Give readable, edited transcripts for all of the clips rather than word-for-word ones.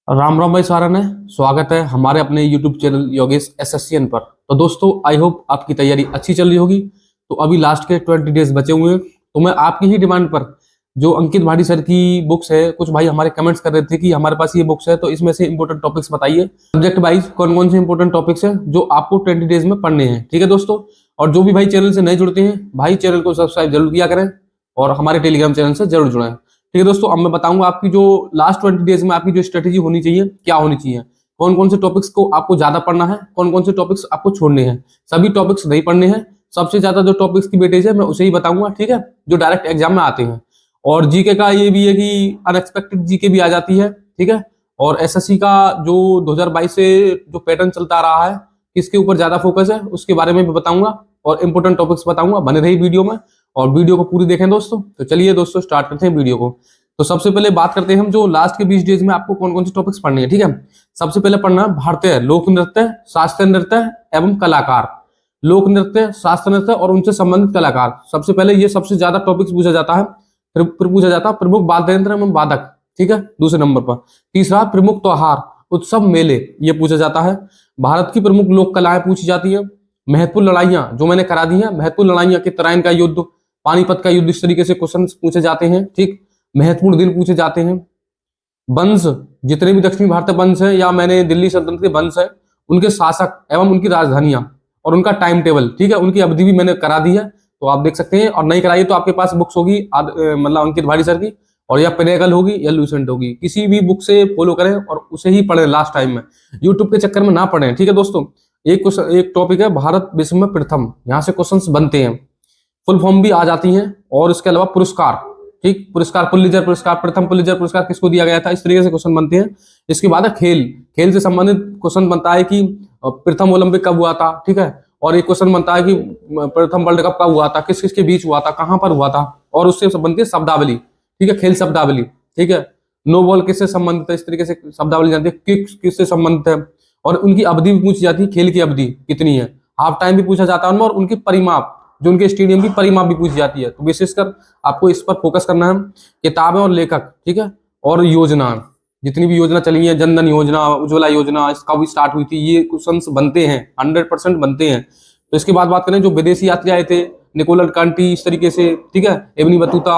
राम राम भाई सारा ने स्वागत है हमारे अपने YouTube चैनल योगेश एसएससीएन पर। तो दोस्तों आई होप आपकी तैयारी अच्छी चल रही होगी। तो अभी लास्ट के 20 डेज बचे हुए हैं, तो मैं आपकी ही डिमांड पर जो अंकित भाटी सर की बुक्स है, कुछ भाई हमारे कमेंट्स कर रहे थे कि हमारे पास ये बुक्स है तो इसमें से इंपॉर्टेंट टॉपिक्स बताइए, सब्जेक्ट वाइज कौन कौन से इंपॉर्टेंट टॉपिक्स हैं जो आपको 20 डेज में पढ़ने हैं। ठीक है दोस्तों, और जो भी भाई चैनल से नए जुड़ते हैं भाई चैनल को सब्सक्राइब जरूर किया करें और हमारे टेलीग्राम चैनल से जरूर जुड़ें। ठीक है दोस्तों, अब मैं बताऊंगा आपकी जो लास्ट 20 डेज में आपकी जो स्ट्रेटेजी होनी चाहिए, क्या होनी चाहिए, कौन कौन से टॉपिक्स को आपको ज्यादा पढ़ना है, कौन कौन से टॉपिक्स आपको छोड़ने हैं। सभी टॉपिक्स नहीं पढ़ने हैं, सबसे ज्यादा जो टॉपिक्स की वेटेज है मैं उसे ही बताऊंगा। ठीक है, जो डायरेक्ट एग्जाम में आते हैं। और जीके का ये भी है कि अनएक्सपेक्टेड जीके भी आ जाती है। ठीक है, और एसएससी का जो 2022 से जो पैटर्न चलता आ रहा है, किसके ऊपर ज्यादा फोकस है उसके बारे में भी बताऊंगा और इंपोर्टेंट टॉपिक्स बताऊंगा। बने रही वीडियो में और वीडियो को पूरी देखें दोस्तों। तो चलिए दोस्तों स्टार्ट करते हैं वीडियो को। तो सबसे पहले बात करते हैं हम जो लास्ट के 20 डेज में आपको कौन कौन से टॉपिक्स पढ़ने हैं। ठीक है, सबसे पहले पढ़ना है भारतीय लोक नृत्य, शास्त्रीय नृत्य एवं कलाकार। लोक नृत्य, शास्त्रीय नृत्य और उनसे संबंधित कलाकार। सबसे पहले ये सबसे ज्यादा टॉपिक्स पूछा जाता है। फिर पूछा जाता है प्रमुख वाद्य यंत्र एवं वादक। ठीक है, दूसरे नंबर पर। तीसरा प्रमुख त्योहार, उत्सव, मेले, ये पूछा जाता है। भारत की प्रमुख लोक कलाएं पूछी जाती है। महत्वपूर्ण लड़ाइयां जो मैंने करा दी है, महत्वपूर्ण लड़ाइयां कि तराइन का युद्ध, पानीपत का युद्ध, इस तरीके से क्वेश्चन पूछे जाते हैं। ठीक, महत्वपूर्ण दिन पूछे जाते हैं। वंश, जितने भी दक्षिणी भारतीय वंश है या मैंने दिल्ली सल्तनत के वंश है, उनके शासक एवं उनकी राजधानियां और उनका टाइम टेबल। ठीक है, उनकी अवधि भी मैंने करा दी है, तो आप देख सकते हैं। और नहीं कराई तो आपके पास बुक्स होगी मतलब अंकित भाटी सर की, और या पिनेकल होगी या लूसेंट होगी, किसी भी बुक से फॉलो करें और उसे ही पढ़ें लास्ट टाइम में, यूट्यूब के चक्कर में ना पढ़ें। ठीक है दोस्तों, एक टॉपिक है भारत विश्व में प्रथम, यहाँ से क्वेश्चंस बनते हैं, फुल फॉर्म भी आ जाती हैं। और इसके अलावा पुरस्कार, ठीक, पुरस्कार, पुलित्जर पुरस्कार, प्रथम पुलित्जर पुरस्कार किसको दिया गया था, इस तरीके से क्वेश्चन बनते हैं। इसके बाद है खेल, खेल से संबंधित क्वेश्चन बनता है कि प्रथम ओलंपिक कब हुआ था। ठीक है, और एक क्वेश्चन बनता है कि प्रथम वर्ल्ड कप कब हुआ था, किस किस के बीच हुआ था, कहां पर हुआ था, और उससे संबंधित है शब्दावली। ठीक है, खेल शब्दावली। ठीक है, नो बॉल किससे संबंधित है, इस तरीके से शब्दावली जानते हैं। किक किससे संबंधित है, और उनकी अवधि भी पूछी जाती है, खेल की अवधि कितनी है। हाफ टाइम भी पूछा जाता है उनमें, और उनकी परिमाप, जो उनके स्टेडियम की परिमाप भी पूछी जाती है। तो विशेषकर आपको इस पर फोकस करना है। किताबें और लेखक, ठीक है, और योजना, जितनी भी योजना चली है, जनधन योजना, उज्ज्वला योजना, इसका भी स्टार्ट हुई थी, ये क्वेश्चंस बनते हैं, 100% बनते हैं। तो इसके बाद बात करें जो विदेशी यात्री आए थे, निकोलस कांटी, इस तरीके से, ठीक है, एबनी बतूता,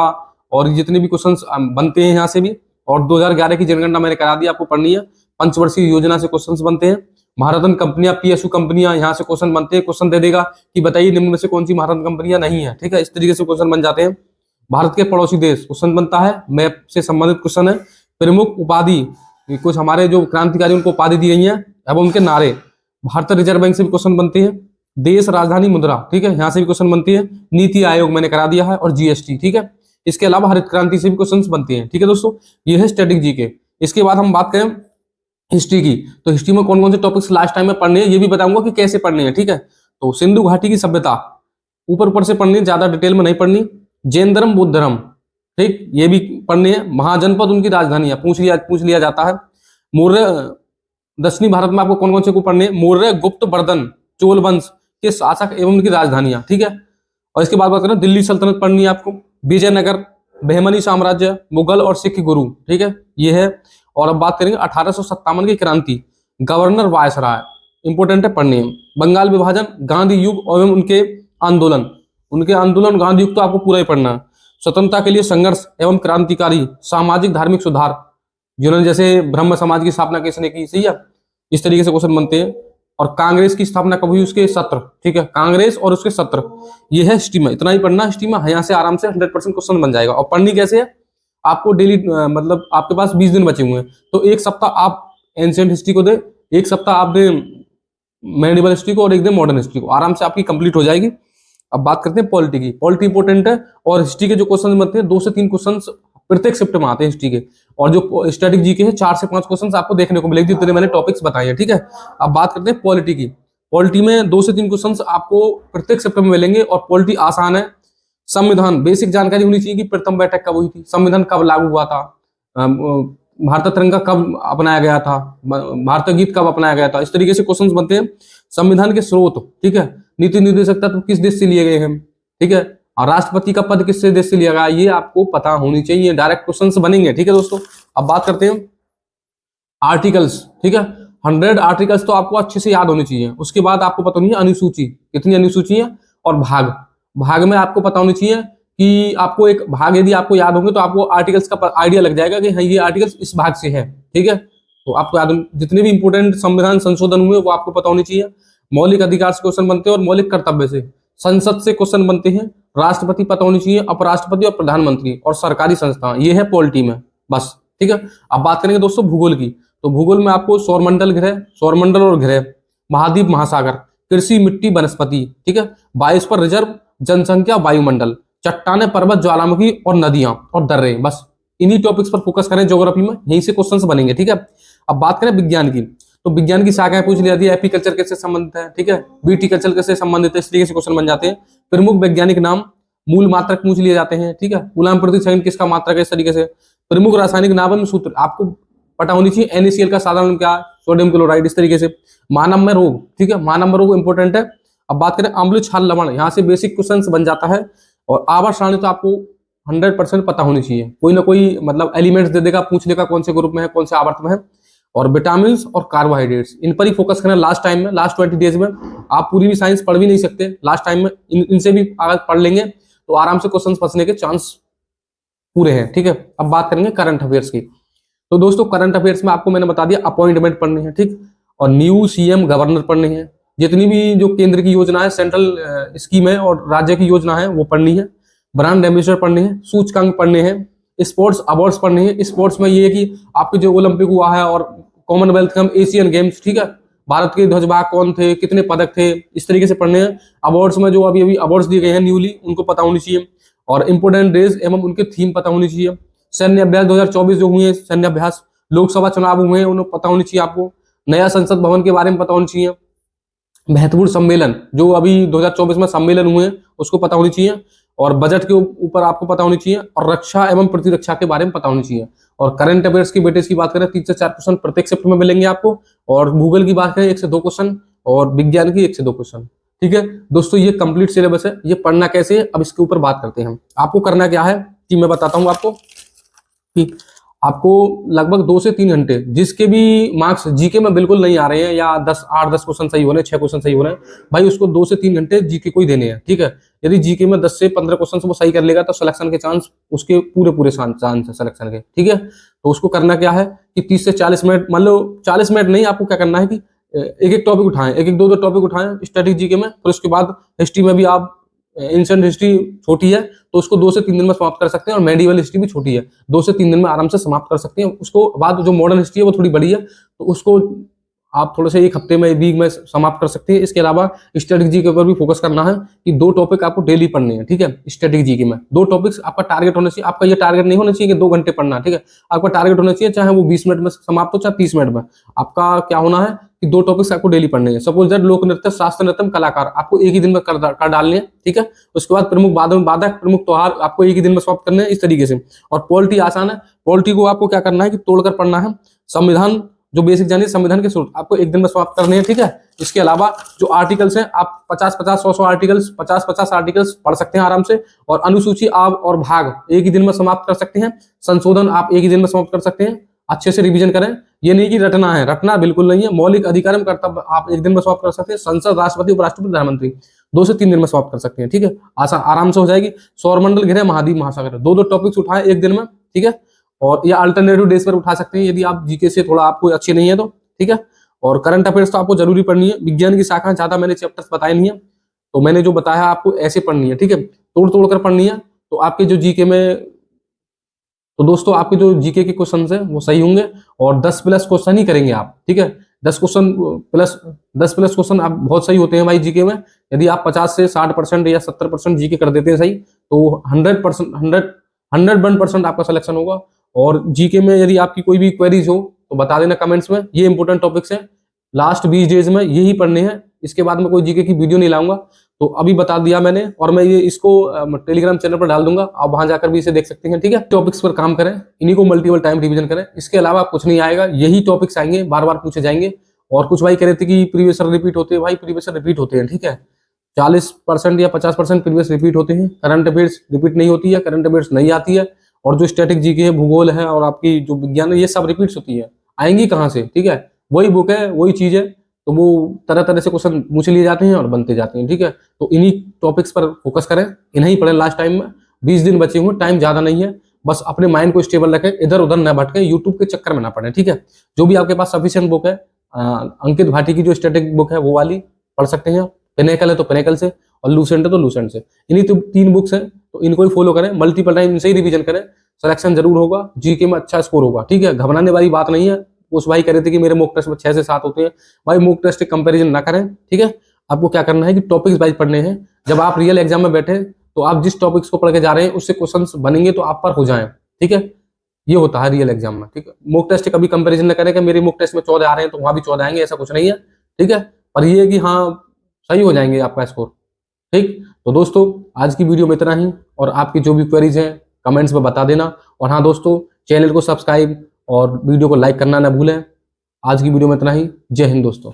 और जितने भी क्वेश्चंस बनते हैं यहाँ से भी। और 2011 की जनगणना मैंने करा दी, आपको पढ़नी है। पंचवर्षीय योजना से क्वेश्चंस बनते हैं। महारत्न कंपनियां, पीएसयू कंपनियां, यहाँ से क्वेश्चन बनते हैं। क्वेश्चन दे देगा कि बताइए निम्न में से कौन सी महारत्न कंपनियां नहीं है। ठीक है, इस तरीके से क्वेश्चन बन जाते हैं। भारत के पड़ोसी देश क्वेश्चन बनता है, मैप से संबंधित क्वेश्चन है। प्रमुख उपाधि, कुछ हमारे जो क्रांतिकारी उनको उपाधि दी गई है, एवं उनके नारे। भारतीय रिजर्व बैंक से भी क्वेश्चन बनते हैं। देश, राजधानी, मुद्रा, ठीक है, यहाँ से भी क्वेश्चन बनती है। नीति आयोग मैंने करा दिया है, और जीएसटी। ठीक है, इसके अलावा हरित क्रांति से भी क्वेश्चन बनते हैं। ठीक है दोस्तों, ये है स्टैटिक जी के। इसके बाद हम बात करें हिस्ट्री की, तो हिस्ट्री में कौन कौन से टॉपिक्स लास्ट टाइम में पढ़ने हैं ये भी बताऊंगा कि कैसे पढ़ने हैं। ठीक है, तो सिंधु घाटी की सभ्यता ऊपर ऊपर से पढ़नी, ज्यादा डिटेल में नहीं पढ़नी। जैन धर्म, बौद्ध धर्म, ठीक, ये भी पढ़ने हैं। महाजनपद, उनकी राजधानियां पूछ लिया जाता है। मौर्य, दक्षिणी भारत में आपको कौन कौन से को पढ़ने हैं, मौर्य, गुप्त, वर्धन, चोल वंश के शासक एवं उनकी राजधानियां। ठीक है, और इसके बाद बात करें दिल्ली सल्तनत पढ़नी है आपको, विजयनगर, बहमनी साम्राज्य, मुगल और सिख गुरु। ठीक है, ये है। और अब बात करेंगे 1857 की क्रांति, गवर्नर वायसराय, इंपोर्टेंट है, पढ़ने में। बंगाल विभाजन, गांधी युग एवं उनके आंदोलन, गांधी युग तो आपको पूरा ही पढ़ना है। स्वतंत्रता के लिए संघर्ष एवं क्रांतिकारी, सामाजिक धार्मिक सुधार, जिन्होंने जैसे ब्रह्म समाज की स्थापना किसने की, सही है, इस तरीके से क्वेश्चन बनते हैं। और कांग्रेस की स्थापना कब हुई, उसके सत्र। ठीक है, कांग्रेस और उसके सत्र, ये है हिस्ट्री में। इतना ही पढ़ना हिस्ट्री में, यहाँ से आराम से 100% क्वेश्चन बन जाएगा। और पढ़नी कैसे है, आपको डेली मतलब आपके पास 20 दिन बचे हुए हैं, तो एक सप्ताह आप एंशिएंट हिस्ट्री को दे, एक सप्ताह आप दे मेडिवल हिस्ट्री को, और एक दिन मॉडर्न हिस्ट्री को, आराम से आपकी कंप्लीट हो जाएगी। अब बात करते हैं पॉलिटी की। पॉलिटी इंपोर्टेंट है, और हिस्ट्री के जो क्वेश्चन बनते हैं 2 से 3 क्वेश्चन प्रत्येक शिफ्ट में आते हैं हिस्ट्री के। और जो स्टैटिक जी के हैं 4 से 5 क्वेश्चन आपको देखने को मिलेगी, जितने मैंने टॉपिक्स बताए हैं। ठीक है, अब बात करते हैं पॉलिटी की। पॉलिटी में 2 से 3 क्वेश्चन आपको प्रत्येक शिफ्ट में मिलेंगे, और पॉलिटी आसान है। संविधान, बेसिक जानकारी होनी चाहिए कि प्रथम बैठक कब हुई थी, संविधान कब लागू हुआ था, भारत तिरंगा कब अपनाया गया था, भारतीय गीत कब अपनाया गया था, इस तरीके से क्वेश्चंस बनते हैं। संविधान के स्रोत, ठीक है, नीति निर्देशक तत्व किस देश से लिए गए हैं, ठीक है, और राष्ट्रपति का पद किस देश से लिया गया, ये आपको पता होनी चाहिए। डायरेक्ट क्वेश्चंस बनेंगे। ठीक है दोस्तों, अब बात करते हैं आर्टिकल्स, ठीक है। 100 आर्टिकल्स तो आपको अच्छे से याद होने चाहिए। उसके बाद आपको पता होनी है अनुसूची, कितनी अनुसूची है, और भाग, भाग में आपको पता होनी चाहिए कि आपको एक भाग यदि आपको याद होंगे तो आपको आर्टिकल्स का आइडिया लग जाएगा कि हाँ ये आर्टिकल्स इस भाग से है, ठीक है। तो आपको याद जितने भी इंपोर्टेंट संविधान संशोधन हुए वो आपको पता होनी चाहिए। मौलिक अधिकार से क्वेश्चन बनते हैं और मौलिक कर्तव्य से, संसद से क्वेश्चन बनते हैं, राष्ट्रपति पता होनी चाहिए, उपराष्ट्रपति और प्रधानमंत्री, और सरकारी संस्था, ये है पॉलिटी में, बस, ठीक है। अब बात करेंगे दोस्तों भूगोल की, तो भूगोल में आपको सौरमंडल ग्रह, सौरमंडल और ग्रह, महाद्वीप महासागर, कृषि मिट्टी वनस्पति, ठीक है, बायोस्फीयर रिजर्व, जनसंख्या वायुमंडल, चट्टाने पर्वत ज्वालामुखी और नदियां और दर्रे, बस इन्हीं टॉपिक्स पर फोकस करें ज्योग्राफी में, यहीं से क्वेश्चंस बनेंगे, ठीक है। अब बात करें विज्ञान की, तो विज्ञान की शाखाएं पूछ ली जाती है, एपीकल्चर कैसे संबंधित है, ठीक है, बीटीकल्चर कैसे संबंधित है, इस तरीके से क्वेश्चन बन जाते हैं। प्रमुख वैज्ञानिक नाम, मूल मात्रक पूछ लिए जाते हैं, ठीक है, कूलाम प्रति सेकंड किसका मात्रक है, इस तरीके से। प्रमुख रासायनिक नाम एवं सूत्र आपको पता होनी चाहिए, NaCl का साधारण क्या, सोडियम क्लोराइड, इस तरीके से। मानव में रोग, ठीक है, मानव में रोग इंपोर्टेंट है। अब बात करें अम्ल क्षार लवण, यहाँ से बेसिक क्वेश्चन बन जाता है। और आवर्त सारणी तो आपको 100% पता होनी चाहिए, कोई ना कोई मतलब एलिमेंट्स दे देगा, पूछ लेगा कौन से ग्रुप में है, कौन से आवर्त में है। और विटामिन और कार्बोहाइड्रेट्स, इन पर ही फोकस करना लास्ट टाइम में, लास्ट 20 डेज में। आप पूरी भी साइंस पढ़ भी नहीं सकते, लास्ट टाइम में इनसे भी अगर पढ़ लेंगे तो आराम से क्वेश्चन फंसने के चांस पूरे हैं, ठीक है। अब बात करेंगे करंट अफेयर्स की, तो दोस्तों करंट अफेयर्स में आपको मैंने बता दिया अपॉइंटमेंट पढ़नी है, ठीक, और न्यू CM गवर्नर पढ़नी है, जितनी भी जो केंद्र की योजना है, सेंट्रल स्कीम है और राज्य की योजना है वो पढ़नी है, ब्रांड एम्बेसडर पढ़ने हैं, सूचकांक पढ़ने हैं, स्पोर्ट्स अवार्ड्स पढ़ने हैं। स्पोर्ट्स में ये है कि आपके जो ओलंपिक हुआ है और कॉमनवेल्थ गेम, एशियन गेम्स, ठीक है, भारत के ध्वजवाहक कौन थे, कितने पदक थे, इस तरीके से पढ़ने हैं। अवार्ड्स में जो अभी अभी अवार्ड्स दिए गए हैं न्यूली, उनको पता होनी चाहिए। और इंपोर्टेंट डेज एवं उनके थीम पता होनी चाहिए। सैन्य अभ्यास 2024 जो हुए हैं, सैन्य अभ्यास, लोकसभा चुनाव हुए हैं, उन्हें पता होनी चाहिए आपको। नया संसद भवन के बारे में पता होनी चाहिए। महत्वपूर्ण सम्मेलन जो अभी 2024 में सम्मेलन हुए हैं उसको पता होनी चाहिए। और बजट के ऊपर आपको पता होनी चाहिए। और रक्षा एवं प्रतिरक्षा के बारे में पता होनी चाहिए। और करंट अफेयर्स की वेटेज की बात करें 3 से 4 क्वेश्चन प्रत्येक शिफ्ट में मिलेंगे आपको। और भूगोल की बात करें 1 से 2 क्वेश्चन, और विज्ञान की 1 से 2 क्वेश्चन। ठीक है दोस्तों, ये कंप्लीट सिलेबस है। ये पढ़ना कैसे है अब इसके ऊपर बात करते हैं। आपको करना क्या है कि मैं बताता हूं आपको कि आपको लगभग 2 से 3 घंटे, जिसके भी मार्क्स जीके में बिल्कुल नहीं आ रहे हैं या 8-10 क्वेश्चन सही हो रहे हैं, 6 क्वेश्चन सही हो रहे हैं, भाई उसको 2 से 3 घंटे जीके को ही देने हैं। ठीक है, यदि जीके में 10 से 15 क्वेश्चन वो सही कर लेगा तो सिलेक्शन के चांस उसके पूरे चांस है सिलेक्शन के। ठीक है, तो उसको करना क्या है कि 30 से 40 मिनट, मान लो 40 मिनट नहीं, आपको क्या करना है कि एक एक टॉपिक उठाएं, एक एक 2 टॉपिक उठाएं स्टैटिक जीके में। फिर उसके बाद हिस्ट्री में भी आप, एंशिएंट हिस्ट्री छोटी है तो उसको 2 से 3 दिन में समाप्त कर सकते हैं। और मेडिवल हिस्ट्री भी छोटी है, 2 से 3 दिन में आराम से समाप्त कर सकते हैं। उसको बाद जो मॉडर्न हिस्ट्री है वो थोड़ी बड़ी है, तो उसको आप थोड़े से 1 हफ्ते में, वीक में समाप्त कर सकते हैं। इसके अलावा स्ट्रेटेजी के ऊपर भी फोकस करना है कि 2 टॉपिक आपको डेली पढ़ने हैं। ठीक है, स्ट्रेटेजी के में 2 टॉपिक्स आपका टारगेट होना चाहिए। आपका ये टारगेट नहीं होना चाहिए कि 2 घंटे पढ़ना। ठीक है, आपका टारगेट होना चाहिए चाहे वो 20 मिनट में समाप्त हो चाहे 30 मिनट में। आपका क्या होना है कि 2 टॉपिक्स आपको डेली पढ़ने हैं। सपोज दैट लोक नृत्य, शास्त्र नृत्य, कलाकार आपको एक ही दिन में कर डालने हैं। ठीक है, उसके बाद प्रमुख बाधक, प्रमुख त्योहार आपको एक ही दिन में समाप्त करने हैं, इस तरीके से। और पॉलिटी आसान है। पॉलिटी को आपको क्या करना है कि तोड़कर पढ़ना है। संविधान जो बेसिक जानिए, संविधान के स्रोत आपको एक दिन में समाप्त करने हैं। ठीक है, इसके अलावा जो आर्टिकल्स हैं आप 50-50, 100-100 आर्टिकल्स, 50-50 आर्टिकल्स पढ़ सकते हैं आराम से। और अनुसूची आप और भाग एक ही दिन में समाप्त कर सकते हैं। संशोधन आप एक ही दिन में समाप्त कर सकते हैं। अच्छे से रिवीजन करें, ये नहीं कि रटना है, रटना बिल्कुल नहीं है। मौलिक अधिकार एवं कर्तव्य आप एक दिन में समाप्त कर सकते हैं। संसद, राष्ट्रपति, उपराष्ट्रपति, प्रधानमंत्री 2 से 3 दिन में समाप्त कर सकते हैं। ठीक है, आसान आराम से हो जाएगी। सौरमंडल ग्रह, महाद्वीप महासागर 2 टॉपिक्स उठाए एक दिन में। ठीक है, और या अल्टरनेटिव डेज पर उठा सकते हैं यदि आप जीके से थोड़ा आपको अच्छी नहीं है तो। ठीक है, और करंट अफेयर्स तो आपको जरूरी पढ़नी है। विज्ञान की शाखा ज्यादा मैंने चैप्टर्स बताए नहीं है, तो मैंने जो बताया आपको ऐसे पढ़नी है। ठीक है, तोड़ तोड़ कर पढ़नी है। तो आपके जो जीके में, तो दोस्तों आपके जो जीके के क्वेश्चन है वो सही होंगे। और 10+ क्वेश्चन ही करेंगे आप। ठीक है, 10 प्लस क्वेश्चन आप बहुत सही होते हैं भाई जीके में। यदि आप 50 से 60% या 70% जीके कर देते हैं सही, तो 101% आपका सिलेक्शन होगा। और जीके में यदि आपकी कोई भी क्वेरीज हो तो बता देना कमेंट्स में। ये इंपोर्टेंट टॉपिक्स हैं, लास्ट 20 डेज में यही पढ़ने हैं। इसके बाद में कोई जीके की वीडियो नहीं लाऊंगा, तो अभी बता दिया मैंने। और मैं ये इसको टेलीग्राम चैनल पर डाल दूंगा, आप वहां जाकर भी इसे देख सकते हैं। ठीक है, टॉपिक्स पर काम करें, इन्हीं को मल्टीपल टाइम रिवीजन करें। इसके अलावा कुछ नहीं आएगा, यही टॉपिक्स आएंगे, बार बार पूछे जाएंगे। और कुछ भाई कह रहे थे कि प्रीवियस रिपीट होते हैं, भाई प्रीवियस रिपीट होते हैं। ठीक है, 40% या 50% प्रीवियस रिपीट होते हैं। करंट अफेयर्स रिपीट नहीं होती है, करंट अफेयर्स नहीं आती है। और जो स्टैटिक जीके है, भूगोल है और आपकी जो विज्ञान है, ये सब रिपीट्स होती है। आएंगी कहाँ से, ठीक है। वही बुक है, वही चीज है, तो वो तरह तरह से क्वेश्चन पूछ लिए जाते हैं और बनते जाते हैं, ठीक है। तो इन्हीं टॉपिक्स पर फोकस करें, इन्हीं पढ़ें लास्ट टाइम में। 20 दिन बचे हुए, टाइम ज्यादा नहीं है, बस अपने माइंड को स्टेबल रखें, इधर उधर न भटके, यूट्यूब के चक्कर में ना पड़े, ठीक है। जो भी आपके पास सफिशिएंट बुक है, अंकित भाटी की जो स्टैटिक बुक है वो वाली पढ़ सकते हैं। पिनेकल है तो पिनेकल से, और लूसेंट है तो लूसेंट से। इन्हीं तो 3 बुक्स हैं, तो इनको ही फॉलो करें, मल्टीपल टाइम इनसे ही रिवीजन करें, सिलेक्शन जरूर होगा, जीके में अच्छा स्कोर होगा, ठीक है। घबराने वाली बात नहीं है। उस भाई कह रहे थे कि मेरे मॉक टेस्ट में 6 से 7 होते हैं, भाई मॉक टेस्ट के कंपैरिजन ना करें, ठीक है। आपको क्या करना है कि टॉपिक्स वाइज पढ़ने हैं। जब आप रियल एग्जाम में बैठे तो आप जिस टॉपिक्स को पढ़ के जा रहे हैं उससे क्वेश्चंस बनेंगे तो आप पर हो जाएं, ठीक है। ये होता है रियल एग्जाम में, ठीक है। मॉक टेस्ट कभी कंपैरिजन ना करें कि मेरे मॉक टेस्ट में 14 आ रहे हैं तो वहां भी 14 आएंगे, ऐसा कुछ नहीं है, ठीक है। पर ये है कि हाँ, सही हो जाएंगे आपका स्कोर, ठीक। तो दोस्तों आज की वीडियो में इतना ही, और आपकी जो भी क्वेरीज हैं कमेंट्स में बता देना। और हाँ दोस्तों, चैनल को सब्सक्राइब और वीडियो को लाइक करना ना भूलें। आज की वीडियो में इतना ही। जय हिंद दोस्तों।